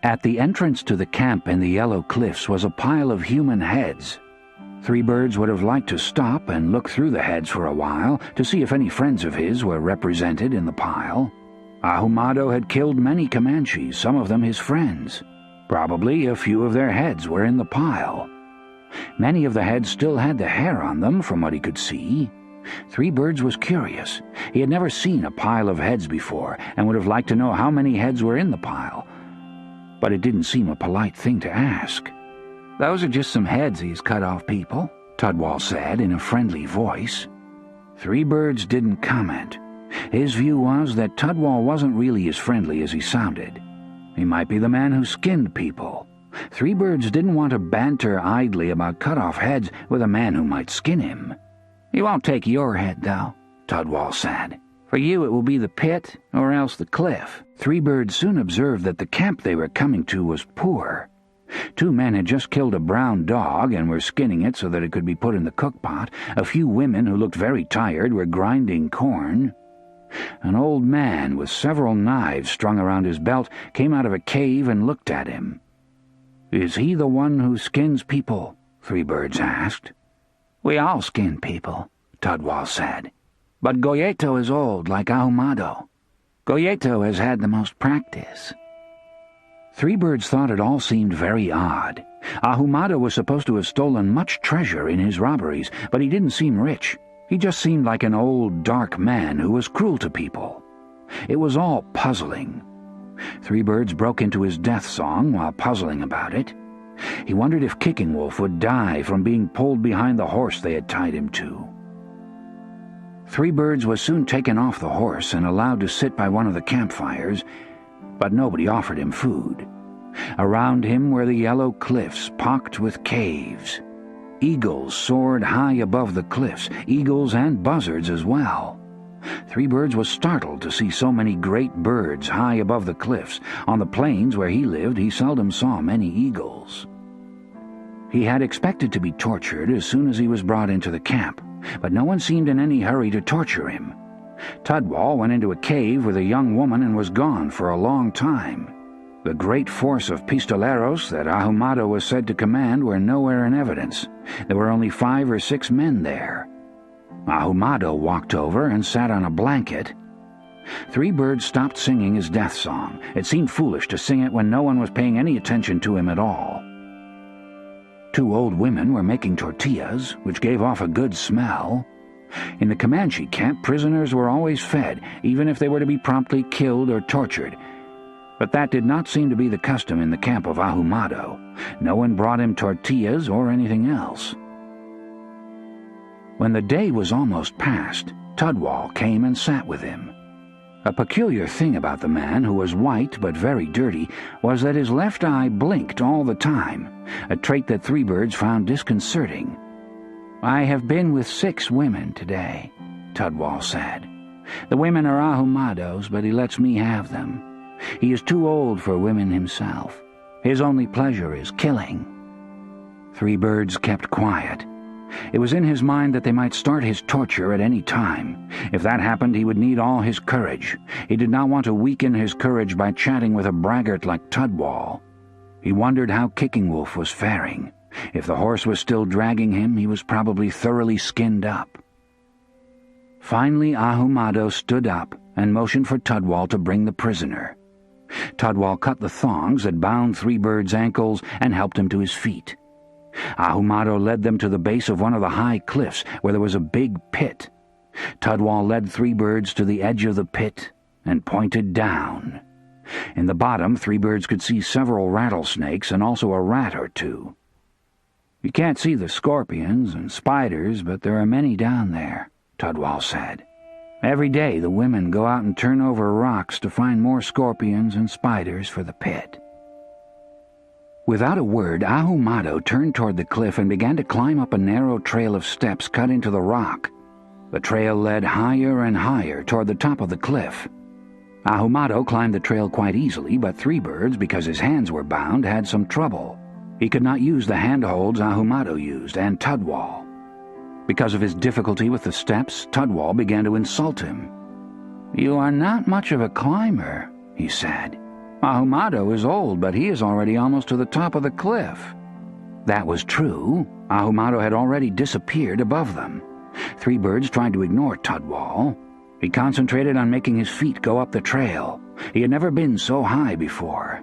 At the entrance to the camp in the yellow cliffs was a pile of human heads. Three Birds would have liked to stop and look through the heads for a while to see if any friends of his were represented in the pile. Ahumado had killed many Comanches, some of them his friends. Probably a few of their heads were in the pile. Many of the heads still had the hair on them, from what he could see. Three Birds was curious. He had never seen a pile of heads before, and would have liked to know how many heads were in the pile. But it didn't seem a polite thing to ask. "Those are just some heads he's cut off, people," Tudwal said in a friendly voice. Three Birds didn't comment. His view was that Tudwal wasn't really as friendly as he sounded. He might be the man who skinned people. Three Birds didn't want to banter idly about cut-off heads with a man who might skin him. "He won't take your head, though," Tudwal said. "For you it will be the pit or else the cliff." Three Birds soon observed that the camp they were coming to was poor. Two men had just killed a brown dog and were skinning it so that it could be put in the cookpot. A few women who looked very tired were grinding corn. An old man with several knives strung around his belt came out of a cave and looked at him. "Is he the one who skins people?" Three Birds asked. "We all skin people," Tudwal said. "But Goyeto is old, like Ahumado. Goyeto has had the most practice." Three Birds thought it all seemed very odd. Ahumado was supposed to have stolen much treasure in his robberies, but he didn't seem rich. He just seemed like an old, dark man who was cruel to people. It was all puzzling. Three Birds broke into his death song while puzzling about it. He wondered if Kicking Wolf would die from being pulled behind the horse they had tied him to. Three Birds was soon taken off the horse and allowed to sit by one of the campfires, but nobody offered him food. Around him were the yellow cliffs pocked with caves. Eagles soared high above the cliffs, eagles and buzzards as well. Three Birds was startled to see so many great birds high above the cliffs. On the plains where he lived, he seldom saw many eagles. He had expected to be tortured as soon as he was brought into the camp, but no one seemed in any hurry to torture him. Tudwal went into a cave with a young woman and was gone for a long time. The great force of pistoleros that Ahumado was said to command were nowhere in evidence. There were only 5 or 6 men there. Ahumado walked over and sat on a blanket. Three Birds stopped singing his death song. It seemed foolish to sing it when no one was paying any attention to him at all. 2 old women were making tortillas, which gave off a good smell. In the Comanche camp, prisoners were always fed, even if they were to be promptly killed or tortured. But that did not seem to be the custom in the camp of Ahumado. No one brought him tortillas or anything else. When the day was almost past, Tudwal came and sat with him. A peculiar thing about the man, who was white but very dirty, was that his left eye blinked all the time, a trait that Three Birds found disconcerting. "I have been with 6 women today," Tudwal said. "The women are Ahumado's, but he lets me have them. He is too old for women himself. His only pleasure is killing." Three Birds kept quiet. It was in his mind that they might start his torture at any time. If that happened, he would need all his courage. He did not want to weaken his courage by chatting with a braggart like Tudwal. He wondered how Kicking Wolf was faring. If the horse was still dragging him, he was probably thoroughly skinned up. Finally, Ahumado stood up and motioned for Tudwal to bring the prisoner. Tudwal cut the thongs that bound Three Birds' ankles and helped him to his feet. Ahumado led them to the base of one of the high cliffs where there was a big pit. Tudwal led Three Birds to the edge of the pit and pointed down. In the bottom, Three Birds could see several rattlesnakes and also a rat or 2. "You can't see the scorpions and spiders, but there are many down there," Tudwal said. "Every day the women go out and turn over rocks to find more scorpions and spiders for the pit." Without a word, Ahumado turned toward the cliff and began to climb up a narrow trail of steps cut into the rock. The trail led higher and higher toward the top of the cliff. Ahumado climbed the trail quite easily, but Three Birds, because his hands were bound, had some trouble. He could not use the handholds Ahumado used, and Tudwal. Because of his difficulty with the steps, Tudwal began to insult him. "You are not much of a climber," he said. "Ahumado is old, but he is already almost to the top of the cliff." That was true. Ahumado had already disappeared above them. Three Birds tried to ignore Tudwal. He concentrated on making his feet go up the trail. He had never been so high before.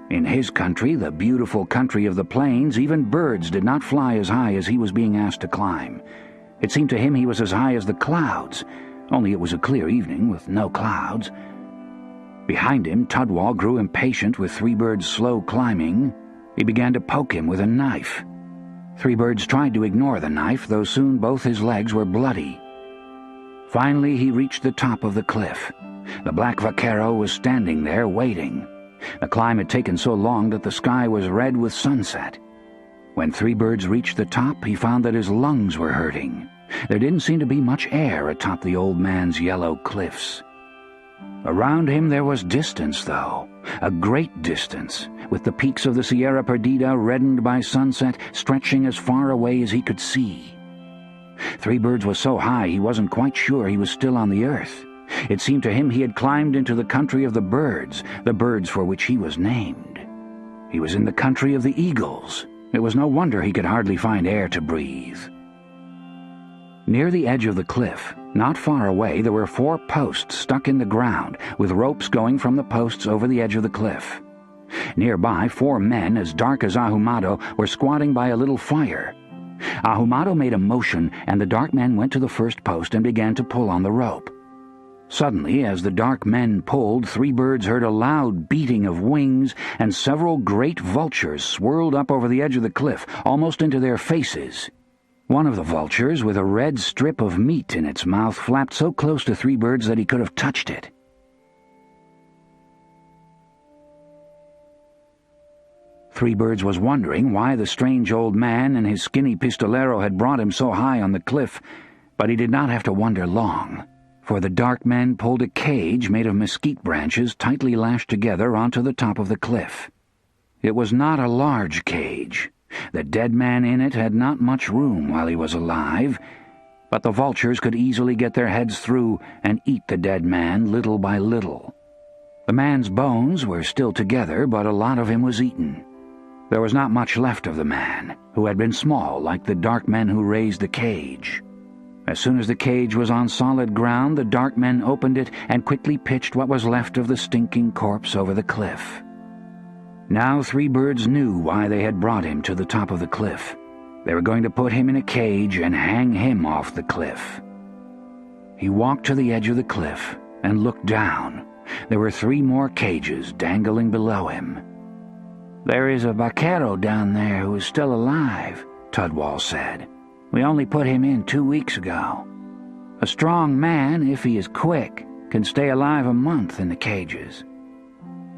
In his country, the beautiful country of the plains, even birds did not fly as high as he was being asked to climb. It seemed to him he was as high as the clouds, only it was a clear evening with no clouds. Behind him, Tudwal grew impatient with Three Birds' slow climbing. He began to poke him with a knife. Three Birds tried to ignore the knife, though soon both his legs were bloody. Finally, he reached the top of the cliff. The black vaquero was standing there, waiting. The climb had taken so long that the sky was red with sunset. When Three Birds reached the top, he found that his lungs were hurting. There didn't seem to be much air atop the old man's yellow cliffs. Around him there was distance, though, a great distance, with the peaks of the Sierra Perdida reddened by sunset stretching as far away as he could see. Three Birds was so high he wasn't quite sure he was still on the earth. It seemed to him he had climbed into the country of the birds for which he was named. He was in the country of the eagles. It was no wonder he could hardly find air to breathe. Near the edge of the cliff, not far away, there were 4 posts stuck in the ground, with ropes going from the posts over the edge of the cliff. Nearby, 4 men, as dark as Ahumado, were squatting by a little fire. Ahumado made a motion, and the dark men went to the first post and began to pull on the rope. Suddenly, as the dark men pulled, Three Birds heard a loud beating of wings, and several great vultures swirled up over the edge of the cliff, almost into their faces. One of the vultures, with a red strip of meat in its mouth, flapped so close to Three Birds that he could have touched it. Three Birds was wondering why the strange old man and his skinny pistolero had brought him so high on the cliff, but he did not have to wonder long, for the dark men pulled a cage made of mesquite branches tightly lashed together onto the top of the cliff. It was not a large cage. The dead man in it had not much room while he was alive, but the vultures could easily get their heads through and eat the dead man little by little. The man's bones were still together, but a lot of him was eaten. There was not much left of the man, who had been small like the dark men who raised the cage. As soon as the cage was on solid ground, the dark men opened it and quickly pitched what was left of the stinking corpse over the cliff. Now Three Birds knew why they had brought him to the top of the cliff. They were going to put him in a cage and hang him off the cliff. He walked to the edge of the cliff and looked down. There were 3 more cages dangling below him. "There is a vaquero down there who is still alive," Tudwal said. "We only put him in 2 weeks ago. A strong man, if he is quick, can stay alive a month in the cages."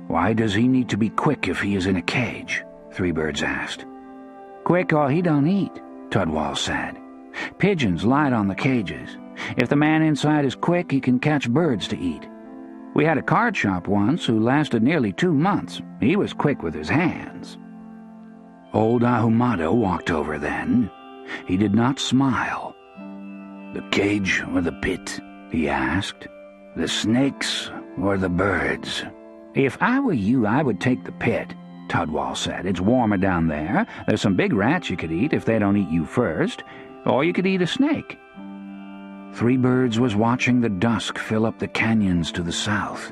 "Why does he need to be quick if he is in a cage?" Three Birds asked. "Quick or he don't eat," Tudwal said. "Pigeons light on the cages. If the man inside is quick, he can catch birds to eat. We had a card shop once who lasted nearly 2 months. He was quick with his hands." Old Ahumado walked over then. He did not smile. "The cage or the pit?" he asked. "The snakes or the birds?" "If I were you, I would take the pit," Tudwal said. "It's warmer down there. There's some big rats you could eat if they don't eat you first. Or you could eat a snake." Three Birds was watching the dusk fill up the canyons to the south.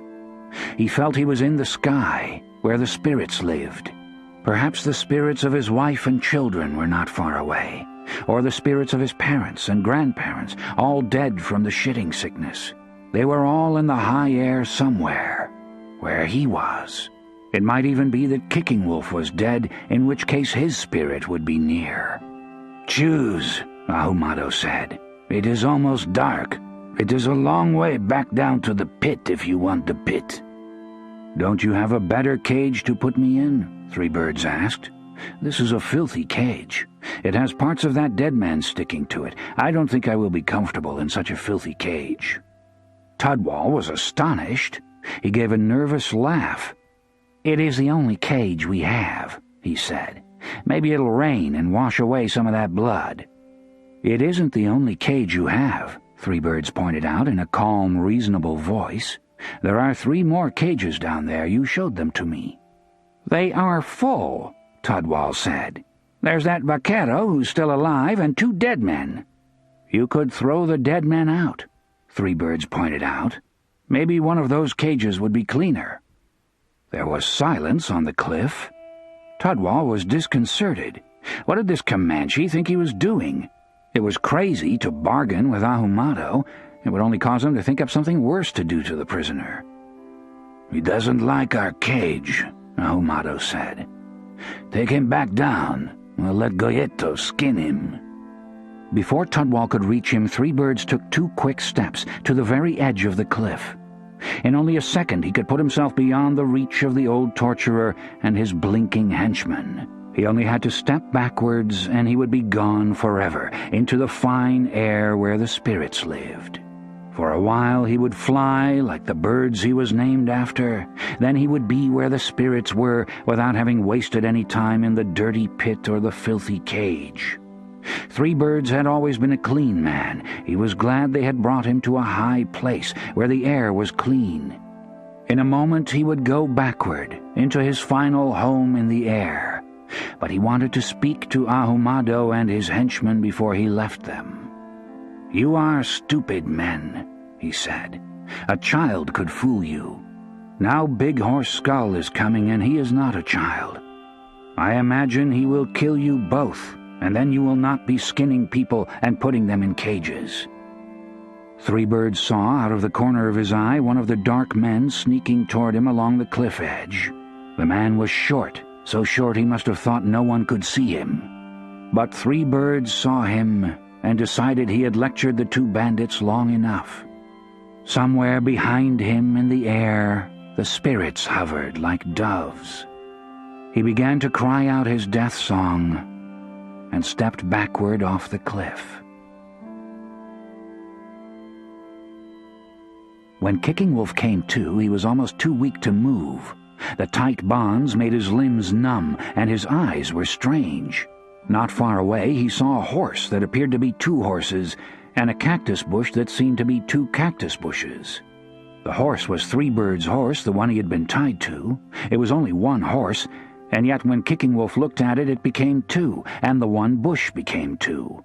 He felt he was in the sky, where the spirits lived. Perhaps the spirits of his wife and children were not far away, or the spirits of his parents and grandparents, all dead from the shitting sickness. They were all in the high air somewhere, where he was. It might even be that Kicking Wolf was dead, in which case his spirit would be near. "Choose," Ahumado said. "It is almost dark. It is a long way back down to the pit if you want the pit." "Don't you have a better cage to put me in?" Three Birds asked. "This is a filthy cage. It has parts of that dead man sticking to it. I don't think I will be comfortable in such a filthy cage." Tudwal was astonished. He gave a nervous laugh. "It is the only cage we have," he said. "Maybe it'll rain and wash away some of that blood." "It isn't the only cage you have," Three Birds pointed out in a calm, reasonable voice. There are 3 more cages down there. You showed them to me." "They are full," Tudwall said. "There's that vaquero who's still alive and 2 dead men." "You could throw the dead men out," Three Birds pointed out. "Maybe one of those cages would be cleaner." There was silence on the cliff. Tudwall was disconcerted. What did this Comanche think he was doing? It was crazy to bargain with Ahumado. It would only cause him to think up something worse to do to the prisoner. "He doesn't like our cage," Ahumado said. "Take him back down. We'll let Goyeto skin him." Before Tudwall could reach him, Three Birds took 2 quick steps to the very edge of the cliff. In only a second he could put himself beyond the reach of the old torturer and his blinking henchmen. He only had to step backwards, and he would be gone forever, into the fine air where the spirits lived. For a while he would fly like the birds he was named after. Then he would be where the spirits were, without having wasted any time in the dirty pit or the filthy cage. Three Birds had always been a clean man. He was glad they had brought him to a high place where the air was clean. In a moment he would go backward, into his final home in the air. But he wanted to speak to Ahumado and his henchmen before he left them. "You are stupid men," he said. "A child could fool you. Now Big Horse Skull is coming, and he is not a child. I imagine he will kill you both, and then you will not be skinning people and putting them in cages." Three Birds saw out of the corner of his eye one of the dark men sneaking toward him along the cliff edge. The man was short, so short he must have thought no one could see him. But Three Birds saw him and decided he had lectured the 2 bandits long enough. Somewhere behind him in the air, the spirits hovered like doves. He began to cry out his death song and stepped backward off the cliff. When Kicking Wolf came to, he was almost too weak to move. The tight bonds made his limbs numb, and his eyes were strange. Not far away he saw a horse that appeared to be 2 horses, and a cactus bush that seemed to be 2 cactus bushes. The horse was Three Birds' horse, the one he had been tied to. It was only 1 horse, and yet when Kicking Wolf looked at it, it became 2, and the 1 bush became 2.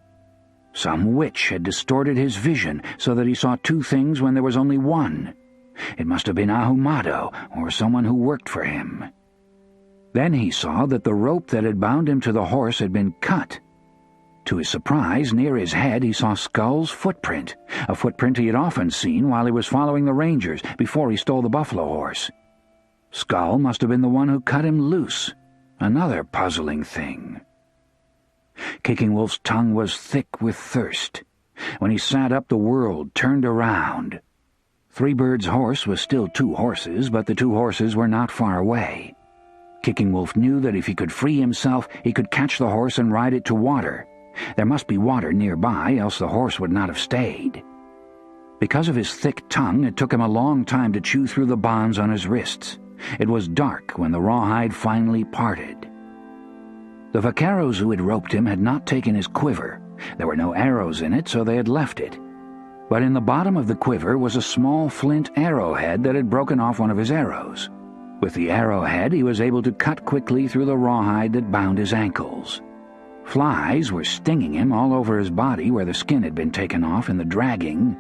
Some witch had distorted his vision so that he saw 2 things when there was only 1. It must have been Ahumado, or someone who worked for him. Then he saw that the rope that had bound him to the horse had been cut. To his surprise, near his head he saw Skull's footprint, a footprint he had often seen while he was following the Rangers before he stole the buffalo horse. Skull must have been the one who cut him loose. Another puzzling thing. Kicking Wolf's tongue was thick with thirst. When he sat up, the world turned around. Three Birds' horse was still 2 horses, but the 2 horses were not far away. Kicking Wolf knew that if he could free himself, he could catch the horse and ride it to water. There must be water nearby, else the horse would not have stayed. Because of his thick tongue, it took him a long time to chew through the bonds on his wrists. It was dark when the rawhide finally parted. The vaqueros who had roped him had not taken his quiver. There were no arrows in it, so they had left it. But in the bottom of the quiver was a small flint arrowhead that had broken off one of his arrows. With the arrowhead he was able to cut quickly through the rawhide that bound his ankles. Flies were stinging him all over his body where the skin had been taken off in the dragging.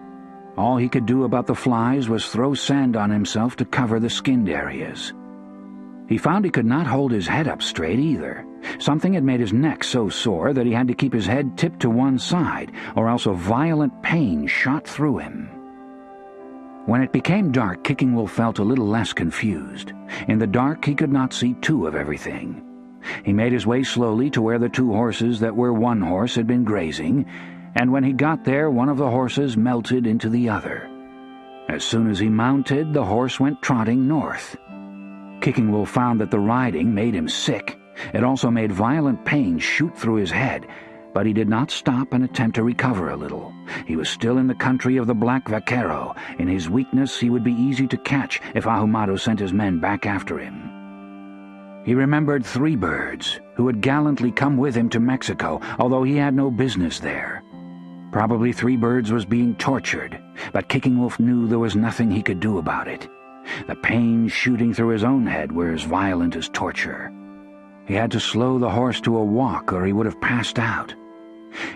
All he could do about the flies was throw sand on himself to cover the skinned areas. He found he could not hold his head up straight either. Something had made his neck so sore that he had to keep his head tipped to one side, or else a violent pain shot through him. When it became dark, Kicking Wolf felt a little less confused. In the dark he could not see 2 of everything. He made his way slowly to where the 2 horses that were 1 horse had been grazing, and when he got there, one of the horses melted into the other. As soon as he mounted, the horse went trotting north. Kicking Wolf found that the riding made him sick. It also made violent pain shoot through his head, but he did not stop and attempt to recover a little. He was still in the country of the black vaquero. In his weakness he would be easy to catch if Ahumado sent his men back after him. He remembered Three Birds, who had gallantly come with him to Mexico, although he had no business there. Probably Three Birds was being tortured. But Kicking Wolf knew there was nothing he could do about it. The pain shooting through his own head were as violent as torture. He had to slow the horse to a walk or he would have passed out.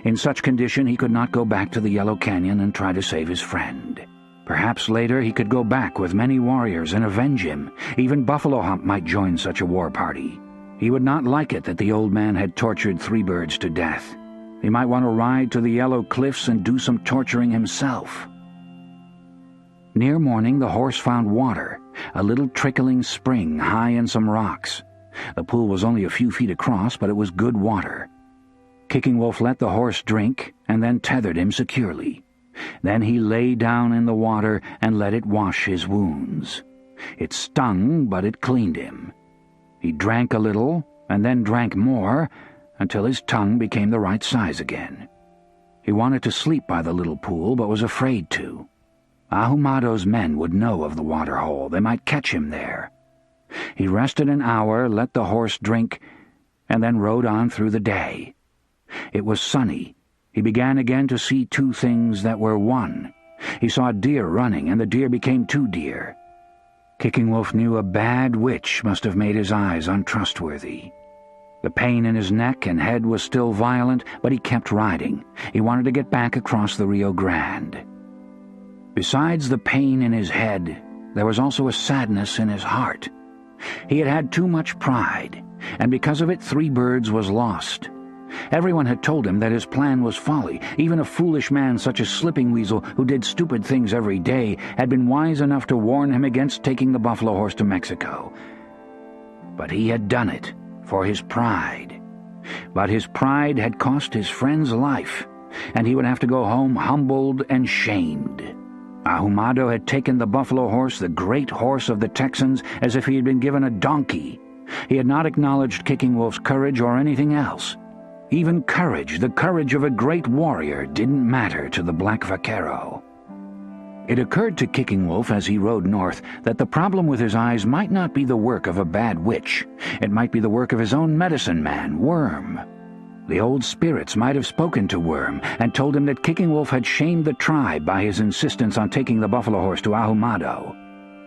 In such condition he could not go back to the Yellow Canyon and try to save his friend. Perhaps later he could go back with many warriors and avenge him. Even Buffalo Hump might join such a war party. He would not like it that the old man had tortured Three Birds to death. He might want to ride to the Yellow Cliffs and do some torturing himself. Near morning the horse found water, a little trickling spring high in some rocks. The pool was only a few feet across, but it was good water. Kicking Wolf let the horse drink and then tethered him securely. Then he lay down in the water and let it wash his wounds. It stung, but it cleaned him. He drank a little and then drank more until his tongue became the right size again. He wanted to sleep by the little pool, but was afraid to. Ahumado's men would know of the water-hole. They might catch him there. He rested an hour, let the horse drink, and then rode on through the day. It was sunny. He began again to see two things that were one. He saw a deer running, and the deer became two deer. Kicking Wolf knew a bad witch must have made his eyes untrustworthy. The pain in his neck and head was still violent, but he kept riding. He wanted to get back across the Rio Grande. Besides the pain in his head, there was also a sadness in his heart. He had had too much pride, and because of it Three Birds was lost. Everyone had told him that his plan was folly. Even a foolish man such as Slipping Weasel, who did stupid things every day, had been wise enough to warn him against taking the buffalo horse to Mexico. But he had done it for his pride. But his pride had cost his friend's life, and he would have to go home humbled and shamed. Ahumado had taken the buffalo horse, the great horse of the Texans, as if he had been given a donkey. He had not acknowledged Kicking Wolf's courage or anything else. Even courage, the courage of a great warrior, didn't matter to the black vaquero. It occurred to Kicking Wolf as he rode north that the problem with his eyes might not be the work of a bad witch. It might be the work of his own medicine man, Worm. The old spirits might have spoken to Worm and told him that Kicking Wolf had shamed the tribe by his insistence on taking the buffalo horse to Ahumado.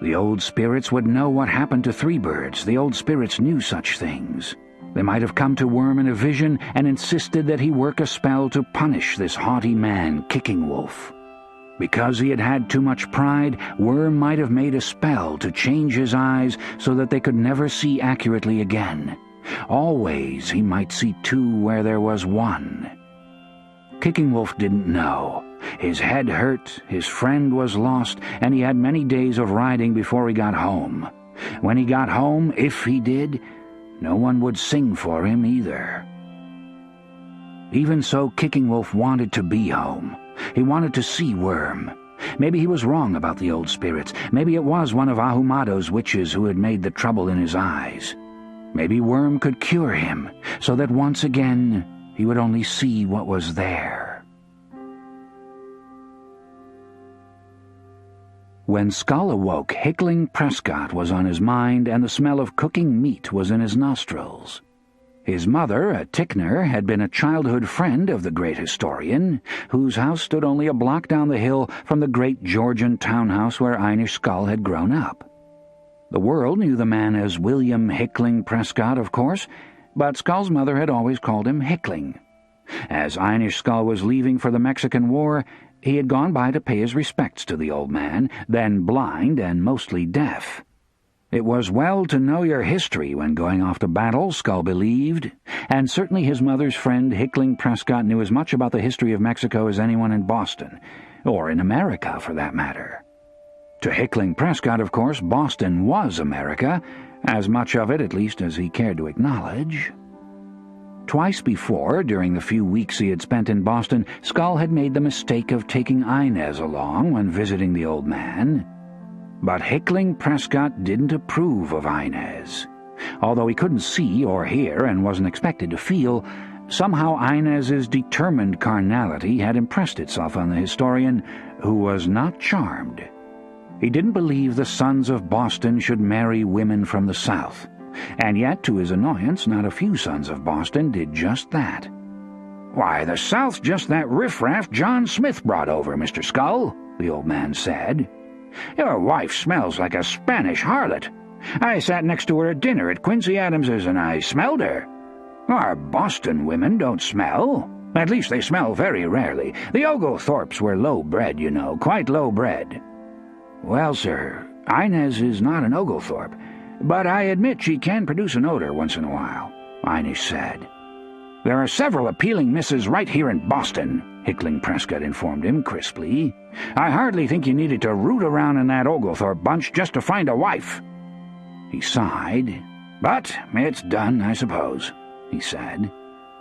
The old spirits would know what happened to Three Birds. The old spirits knew such things. They might have come to Worm in a vision and insisted that he work a spell to punish this haughty man, Kicking Wolf. Because he had had too much pride, Worm might have made a spell to change his eyes so that they could never see accurately again. Always he might see two where there was one. Kicking Wolf didn't know. His head hurt, his friend was lost, and he had many days of riding before he got home. When he got home, if he did, no one would sing for him either. Even so, Kicking Wolf wanted to be home. He wanted to see Worm. Maybe he was wrong about the old spirits. Maybe it was one of Ahumado's witches who had made the trouble in his eyes. Maybe Worm could cure him, so that once again he would only see what was there. When Skull awoke, Hickling Prescott was on his mind, and the smell of cooking meat was in his nostrils. His mother, a Tickner, had been a childhood friend of the great historian, whose house stood only a block down the hill from the great Georgian townhouse where Einish Skull had grown up. The world knew the man as William Hickling Prescott, of course, but Skull's mother had always called him Hickling. As Einish Skull was leaving for the Mexican War, he had gone by to pay his respects to the old man, then blind and mostly deaf. It was well to know your history when going off to battle, Skull believed, and certainly his mother's friend Hickling Prescott knew as much about the history of Mexico as anyone in Boston, or in America for that matter. To Hickling Prescott, of course, Boston was America, as much of it at least as he cared to acknowledge. Twice before, during the few weeks he had spent in Boston, Skull had made the mistake of taking Inez along when visiting the old man. But Hickling Prescott didn't approve of Inez. Although he couldn't see or hear and wasn't expected to feel, somehow Inez's determined carnality had impressed itself on the historian, who was not charmed. He didn't believe the sons of Boston should marry women from the South, and yet, to his annoyance, not a few sons of Boston did just that. "Why, the South's just that riffraff John Smith brought over, Mr. Skull," the old man said. "Your wife smells like a Spanish harlot. I sat next to her at dinner at Quincy Adams's and I smelled her. Our Boston women don't smell. At least they smell very rarely. The Oglethorpes were low-bred, you know, quite low-bred." "Well, sir, Inez is not an Oglethorpe, but I admit she can produce an odor once in a while," Inish said. "There are several appealing misses right here in Boston," Hickling Prescott informed him crisply. "I hardly think you needed to root around in that Oglethorpe bunch just to find a wife." He sighed. "But it's done, I suppose," he said.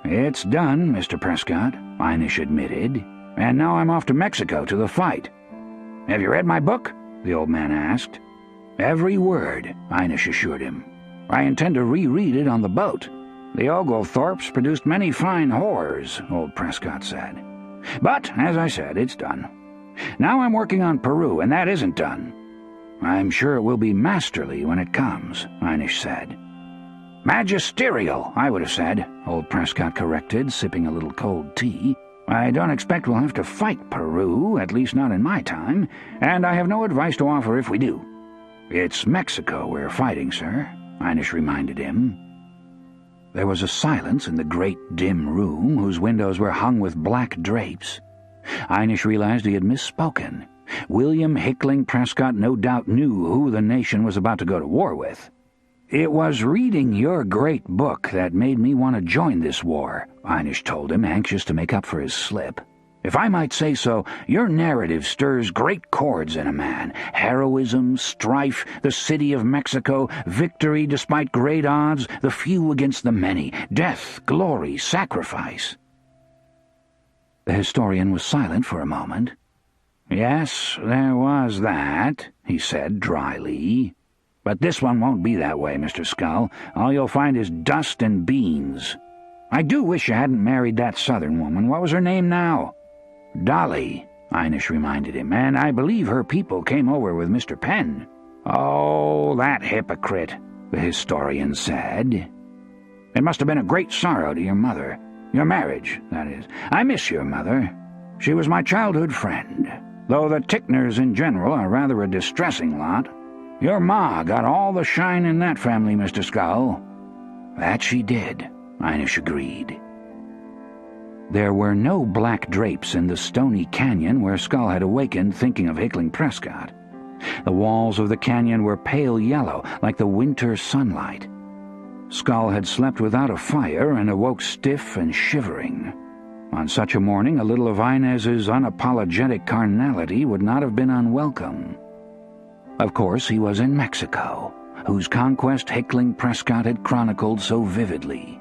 "It's done, Mr. Prescott," Inish admitted. "And now I'm off to Mexico to the fight." "Have you read my book?" the old man asked. "Every word," Inish assured him. "I intend to reread it on the boat." "The Oglethorpes produced many fine whores," old Prescott said. "But, as I said, it's done. Now I'm working on Peru, and that isn't done." "I'm sure it will be masterly when it comes," Inish said. "Magisterial, I would have said," old Prescott corrected, sipping a little cold tea. "I don't expect we'll have to fight Peru, at least not in my time, and I have no advice to offer if we do." "It's Mexico we're fighting, sir," Inish reminded him. There was a silence in the great dim room whose windows were hung with black drapes. Inish realized he had misspoken. William Hickling Prescott no doubt knew who the nation was about to go to war with. "It was reading your great book that made me want to join this war," Inish told him, anxious to make up for his slip. "If I might say so, your narrative stirs great chords in a man. Heroism, strife, the city of Mexico, victory despite great odds, the few against the many, death, glory, sacrifice." The historian was silent for a moment. "Yes, there was that," he said dryly. "But this one won't be that way, Mr. Skull. All you'll find is dust and beans. I do wish you hadn't married that southern woman. What was her name now?" "Dolly," Inish reminded him, "and I believe her people came over with Mr. Penn." "Oh, that hypocrite," the historian said. "It must have been a great sorrow to your mother. Your marriage, that is. I miss your mother. She was my childhood friend, though the Ticknors in general are rather a distressing lot. Your ma got all the shine in that family, Mr. Skull." "That she did," Inish agreed. There were no black drapes in the stony canyon where Skull had awakened thinking of Hickling Prescott. The walls of the canyon were pale yellow, like the winter sunlight. Skull had slept without a fire and awoke stiff and shivering. On such a morning, a little of Inez's unapologetic carnality would not have been unwelcome. Of course, he was in Mexico, whose conquest Hickling Prescott had chronicled so vividly.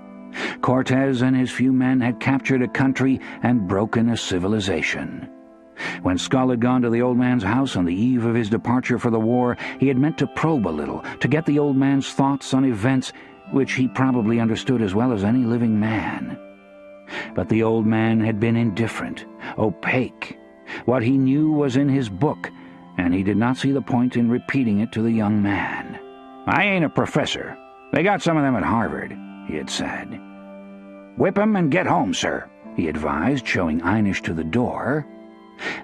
Cortez and his few men had captured a country and broken a civilization. When Skull had gone to the old man's house on the eve of his departure for the war, he had meant to probe a little, to get the old man's thoughts on events which he probably understood as well as any living man. But the old man had been indifferent, opaque. What he knew was in his book, and he did not see the point in repeating it to the young man. "I ain't a professor. They got some of them at Harvard," he had said. "Whip 'em and get home, sir," he advised, showing Inish to the door.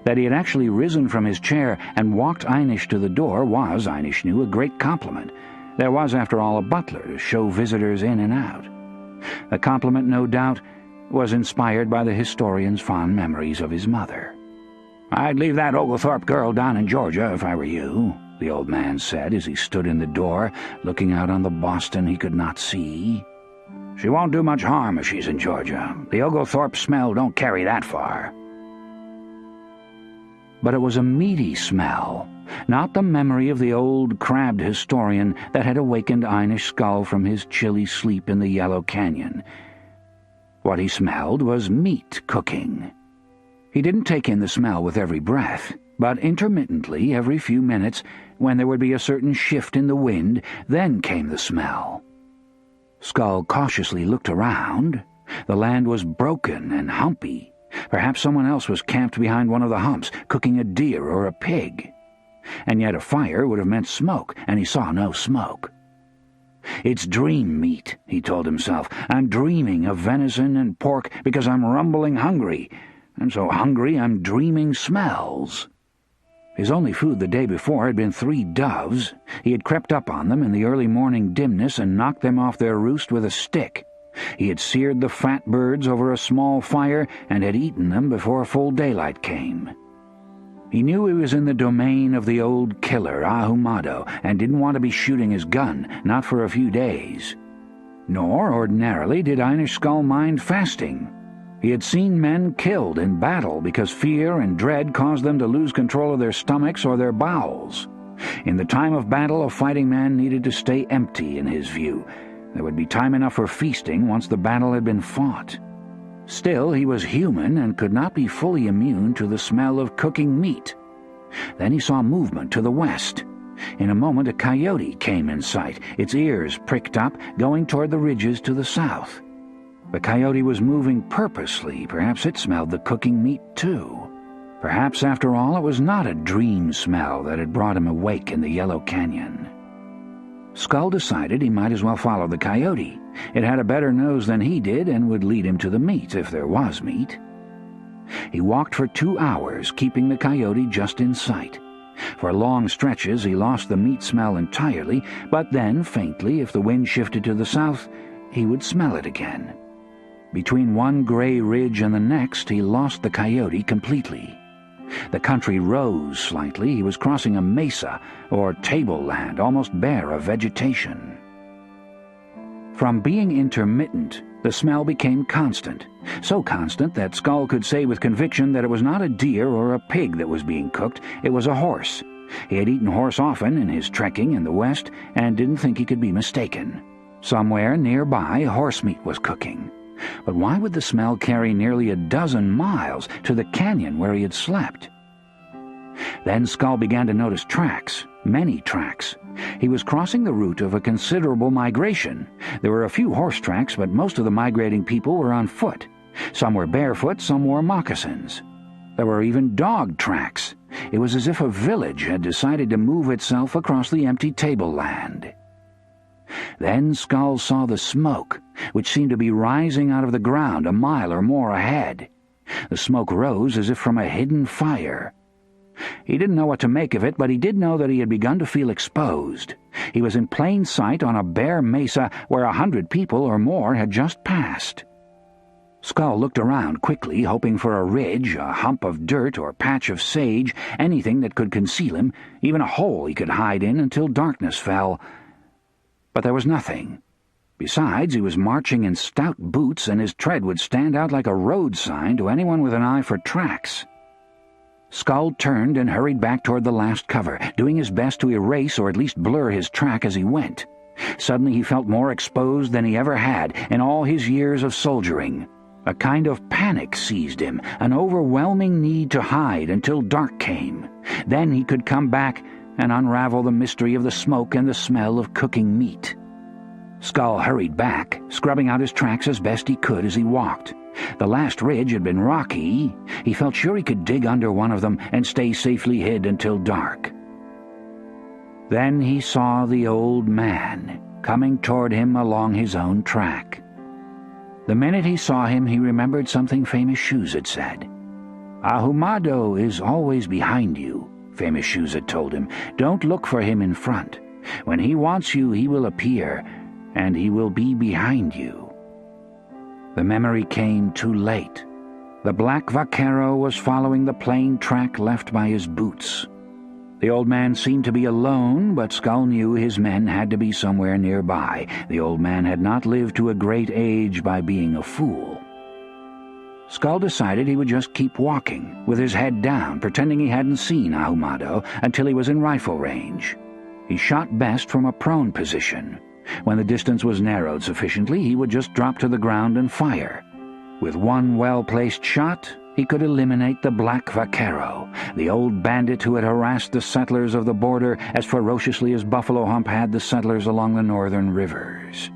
That he had actually risen from his chair and walked Inish to the door was, Inish knew, a great compliment. There was, after all, a butler to show visitors in and out. The compliment, no doubt, was inspired by the historian's fond memories of his mother. "I'd leave that Oglethorpe girl down in Georgia if I were you," the old man said as he stood in the door, looking out on the Boston he could not see. "She won't do much harm if she's in Georgia. The Oglethorpe smell don't carry that far." But it was a meaty smell, not the memory of the old crabbed historian that had awakened Inish Skull from his chilly sleep in the Yellow Canyon. What he smelled was meat cooking. He didn't take in the smell with every breath, but intermittently, every few minutes, when there would be a certain shift in the wind, then came the smell. Skull cautiously looked around. The land was broken and humpy. Perhaps someone else was camped behind one of the humps, cooking a deer or a pig. And yet a fire would have meant smoke, and he saw no smoke. "It's dream meat," he told himself. "I'm dreaming of venison and pork because I'm rumbling hungry. I'm so hungry I'm dreaming smells." His only food the day before had been 3 doves. He had crept up on them in the early morning dimness and knocked them off their roost with a stick. He had seared the fat birds over a small fire and had eaten them before full daylight came. He knew he was in the domain of the old killer, Ahumado, and didn't want to be shooting his gun, not for a few days. Nor, ordinarily, did Einar Skull mind fasting. He had seen men killed in battle because fear and dread caused them to lose control of their stomachs or their bowels. In the time of battle, a fighting man needed to stay empty, in his view. There would be time enough for feasting once the battle had been fought. Still, he was human and could not be fully immune to the smell of cooking meat. Then he saw movement to the west. In a moment, a coyote came in sight, its ears pricked up, going toward the ridges to the south. The coyote was moving purposely. Perhaps it smelled the cooking meat, too. Perhaps, after all, it was not a dream smell that had brought him awake in the Yellow Canyon. Skull decided he might as well follow the coyote. It had a better nose than he did and would lead him to the meat, if there was meat. He walked for 2 hours, keeping the coyote just in sight. For long stretches he lost the meat smell entirely, but then, faintly, if the wind shifted to the south, he would smell it again. Between one gray ridge and the next, he lost the coyote completely. The country rose slightly. He was crossing a mesa, or tableland, almost bare of vegetation. From being intermittent, the smell became constant, so constant that Skull could say with conviction that it was not a deer or a pig that was being cooked, it was a horse. He had eaten horse often in his trekking in the west, and didn't think he could be mistaken. Somewhere nearby, horse meat was cooking. But why would the smell carry nearly a dozen miles to the canyon where he had slept? Then Skull began to notice tracks, many tracks. He was crossing the route of a considerable migration. There were a few horse tracks, but most of the migrating people were on foot. Some were barefoot, some wore moccasins. There were even dog tracks. It was as if a village had decided to move itself across the empty tableland. Then Skull saw the smoke, which seemed to be rising out of the ground a mile or more ahead. The smoke rose as if from a hidden fire. He didn't know what to make of it, but he did know that he had begun to feel exposed. He was in plain sight on a bare mesa where 100 people or more had just passed. Skull looked around quickly, hoping for a ridge, a hump of dirt or patch of sage, anything that could conceal him, even a hole he could hide in until darkness fell. But there was nothing. Besides, he was marching in stout boots, and his tread would stand out like a road sign to anyone with an eye for tracks. Skull turned and hurried back toward the last cover, doing his best to erase or at least blur his track as he went. Suddenly he felt more exposed than he ever had in all his years of soldiering. A kind of panic seized him, an overwhelming need to hide until dark came. Then he could come back and unravel the mystery of the smoke and the smell of cooking meat. Skull hurried back, scrubbing out his tracks as best he could as he walked. The last ridge had been rocky. He felt sure he could dig under one of them and stay safely hid until dark. Then he saw the old man coming toward him along his own track. The minute he saw him, he remembered something Famous Shoes had said. "Ahumado is always behind you," Famous Shoes had told him. "Don't look for him in front. When he wants you, he will appear, and he will be behind you." The memory came too late. The black vaquero was following the plain track left by his boots. The old man seemed to be alone, but Skull knew his men had to be somewhere nearby. The old man had not lived to a great age by being a fool. Skull decided he would just keep walking, with his head down, pretending he hadn't seen Ahumado until he was in rifle range. He shot best from a prone position. When the distance was narrowed sufficiently, he would just drop to the ground and fire. With one well-placed shot, he could eliminate the black vaquero, the old bandit who had harassed the settlers of the border as ferociously as Buffalo Hump had the settlers along the northern rivers.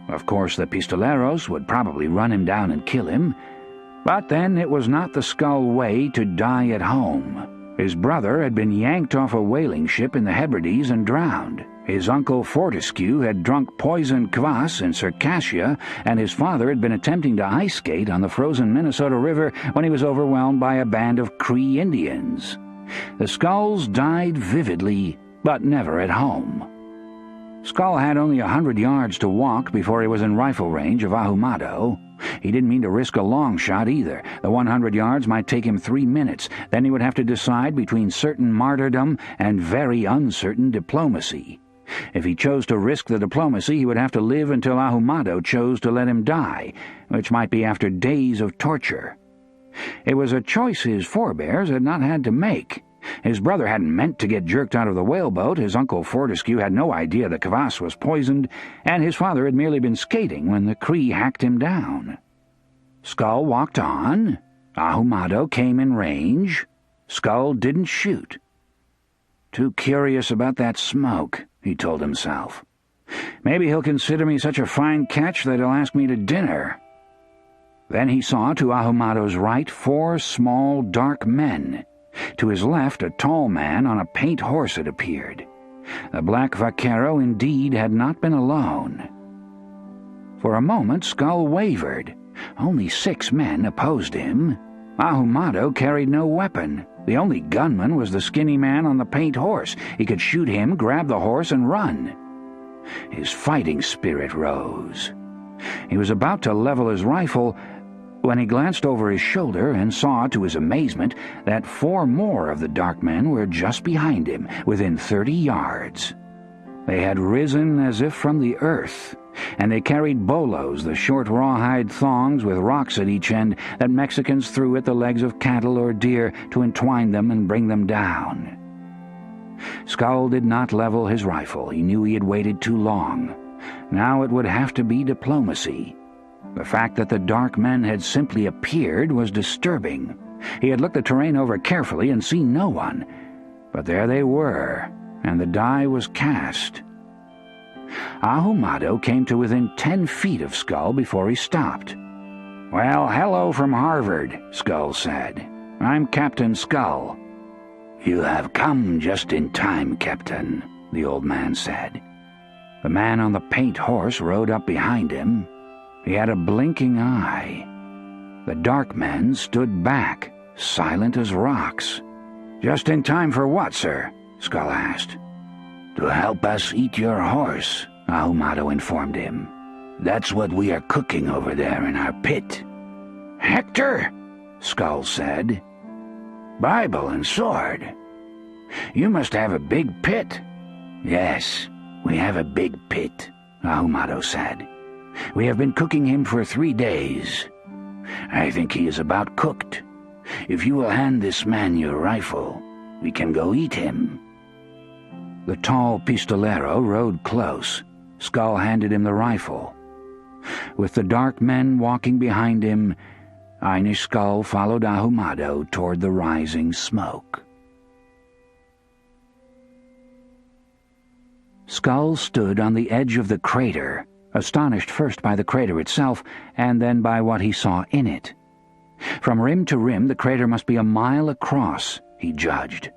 Of course, the pistoleros would probably run him down and kill him, but then it was not the Skull way to die at home. His brother had been yanked off a whaling ship in the Hebrides and drowned. His uncle Fortescue had drunk poisoned kvass in Circassia, and his father had been attempting to ice skate on the frozen Minnesota River when he was overwhelmed by a band of Cree Indians. The Skulls died vividly, but never at home. Skull had only 100 yards to walk before he was in rifle range of Ahumado. He didn't mean to risk a long shot either. The 100 yards might take him 3 minutes. Then he would have to decide between certain martyrdom and very uncertain diplomacy. If he chose to risk the diplomacy, he would have to live until Ahumado chose to let him die, which might be after days of torture. It was a choice his forebears had not had to make. His brother hadn't meant to get jerked out of the whaleboat, his uncle Fortescue had no idea the Kvass was poisoned, and his father had merely been skating when the Cree hacked him down. Skull walked on. Ahumado came in range. Skull didn't shoot. Too curious about that smoke, he told himself. Maybe he'll consider me such a fine catch that he'll ask me to dinner. Then he saw to Ahumado's right 4 small, dark men. To his left, a tall man on a paint horse had appeared. The black vaquero indeed had not been alone. For a moment Skull wavered. Only 6 men opposed him. Ahumado carried no weapon. The only gunman was the skinny man on the paint horse. He could shoot him, grab the horse, and run. His fighting spirit rose. He was about to level his rifle when he glanced over his shoulder and saw, to his amazement, that 4 more of the dark men were just behind him, within 30 yards. They had risen as if from the earth, and they carried bolos, the short rawhide thongs with rocks at each end that Mexicans threw at the legs of cattle or deer to entwine them and bring them down. Skull did not level his rifle. He knew he had waited too long. Now it would have to be diplomacy. The fact that the dark men had simply appeared was disturbing. He had looked the terrain over carefully and seen no one. But there they were, and the die was cast. Ahumado came to within 10 feet of Skull before he stopped. "Well, hello from Harvard," Skull said. "I'm Captain Skull." "You have come just in time, Captain," the old man said. The man on the paint horse rode up behind him. He had a blinking eye. The dark men stood back, silent as rocks. "Just in time for what, sir?" Skull asked. "To help us eat your horse," Ahumado informed him. "That's what we are cooking over there in our pit." "Hector," Skull said. "Bible and sword. You must have a big pit." "Yes, we have a big pit," Ahumado said. "We have been cooking him for 3 days. I think he is about cooked. If you will hand this man your rifle, we can go eat him." The tall pistolero rode close. Skull handed him the rifle. With the dark men walking behind him, Einish Skull followed Ahumado toward the rising smoke. Skull stood on the edge of the crater, astonished first by the crater itself, and then by what he saw in it. From rim to rim, the crater must be a mile across, he judged.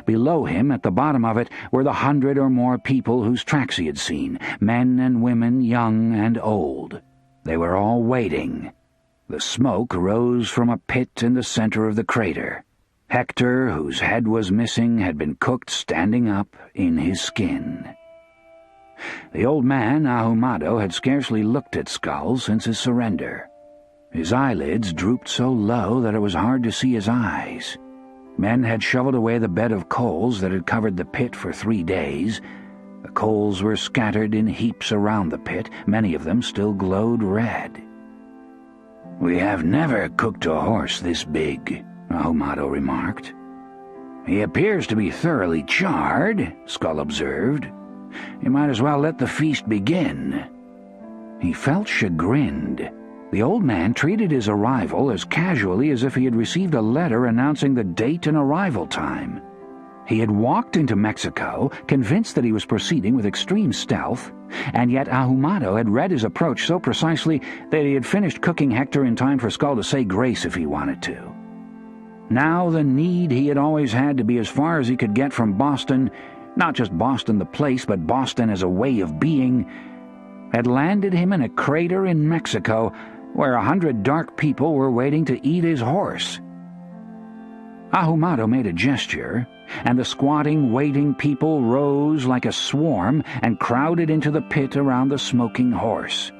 Below him, at the bottom of it, were the 100 or more people whose tracks he had seen, men and women, young and old. They were all waiting. The smoke rose from a pit in the center of the crater. Hector, whose head was missing, had been cooked standing up in his skin. The old man, Ahumado, had scarcely looked at Skull since his surrender. His eyelids drooped so low that it was hard to see his eyes. Men had shoveled away the bed of coals that had covered the pit for 3 days. The coals were scattered in heaps around the pit. Many of them still glowed red. "We have never cooked a horse this big," Ahumado remarked. "He appears to be thoroughly charred," Skull observed. "You might as well let the feast begin." He felt chagrined. The old man treated his arrival as casually as if he had received a letter announcing the date and arrival time. He had walked into Mexico, convinced that he was proceeding with extreme stealth, and yet Ahumado had read his approach so precisely that he had finished cooking Hector in time for Skull to say grace if he wanted to. Now the need he had always had to be as far as he could get from Boston, not just Boston the place, but Boston as a way of being, had landed him in a crater in Mexico where 100 dark people were waiting to eat his horse. Ahumado made a gesture, and the squatting, waiting people rose like a swarm and crowded into the pit around the smoking horse.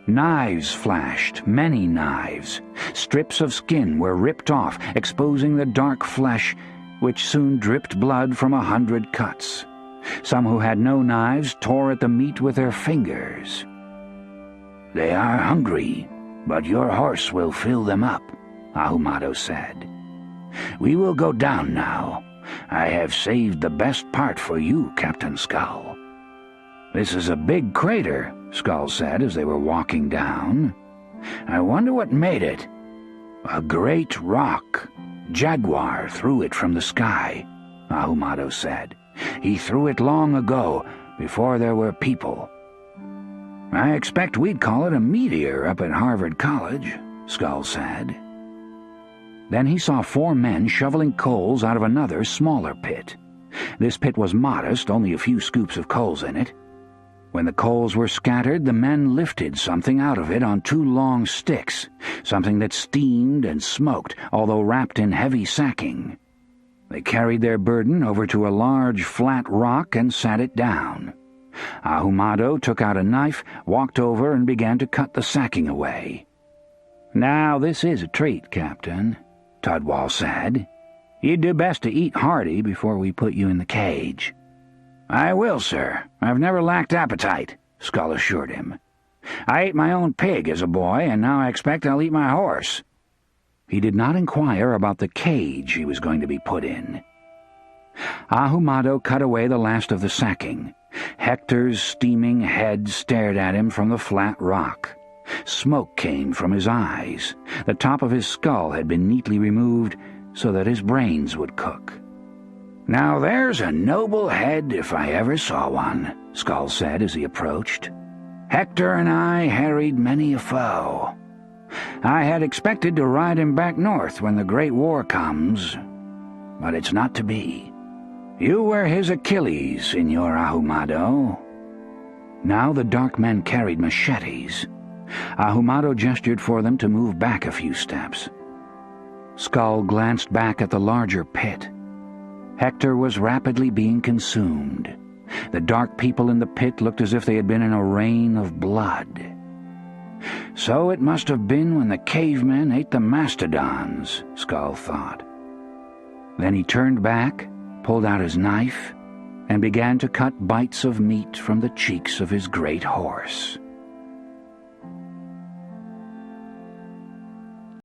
Knives flashed, many knives. Strips of skin were ripped off, exposing the dark flesh, which soon dripped blood from 100 cuts. Some who had no knives tore at the meat with their fingers. "They are hungry, but your horse will fill them up," Ahumado said. "We will go down now. I have saved the best part for you, Captain Skull." "This is a big crater," Skull said as they were walking down. "I wonder what made it." "A great rock. Jaguar threw it from the sky," Ahumado said. "He threw it long ago, before there were people." "I expect we'd call it a meteor up at Harvard College," Skull said. Then he saw 4 men shoveling coals out of another, smaller pit. This pit was modest, only a few scoops of coals in it. When the coals were scattered, the men lifted something out of it on 2 long sticks, something that steamed and smoked, although wrapped in heavy sacking. They carried their burden over to a large, flat rock and sat it down. Ahumado took out a knife, walked over, and began to cut the sacking away. "Now this is a treat, Captain," Tudwall said. "You'd do best to eat hearty before we put you in the cage." "I will, sir. I've never lacked appetite," Skull assured him. "I ate my own pig as a boy, and now I expect I'll eat my horse." He did not inquire about the cage he was going to be put in. Ahumado cut away the last of the sacking. Hector's steaming head stared at him from the flat rock. Smoke came from his eyes. The top of his skull had been neatly removed so that his brains would cook. "Now there's a noble head if I ever saw one," Skull said as he approached. "Hector and I harried many a foe. I had expected to ride him back north when the Great War comes, but it's not to be. You were his Achilles, Senor Ahumado." Now the dark men carried machetes. Ahumado gestured for them to move back a few steps. Skull glanced back at the larger pit. Hector was rapidly being consumed. The dark people in the pit looked as if they had been in a rain of blood. So it must have been when the cavemen ate the mastodons, Skull thought. Then he turned back, pulled out his knife, and began to cut bites of meat from the cheeks of his great horse.